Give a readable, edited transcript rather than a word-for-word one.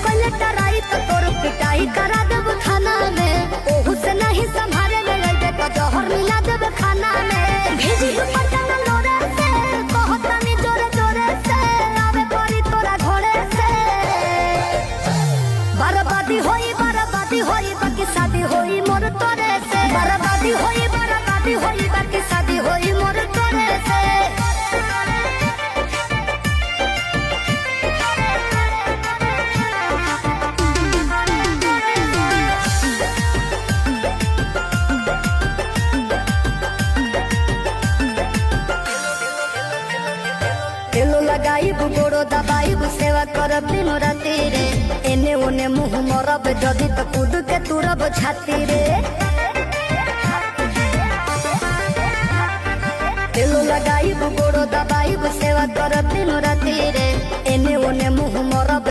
कोई टराई तो तोर पिटाई करा देब थाना में। ओहू से नहीं संभाले ले लेबे तो जहर मिला देब खाना में। भेजी पटन लोरे से कहतानी जोरे जोरे से आवे परी तोरा घोड़े से। बर्बादी होई बाकी शादी होई मोर तोरे से। बर्बादी होई बाकी शादी होई मोर तोरे से। तेलो लगाइब गोड़ो दबाइब सेवा करब दिन राति रे। एने ओने मुँह मरब जदि तो कूद के तुरब छाती रे। तेलो लगाइब गोड़ो दबाइब सेवा करब दिन राति रे। एने ओने मुँह मरब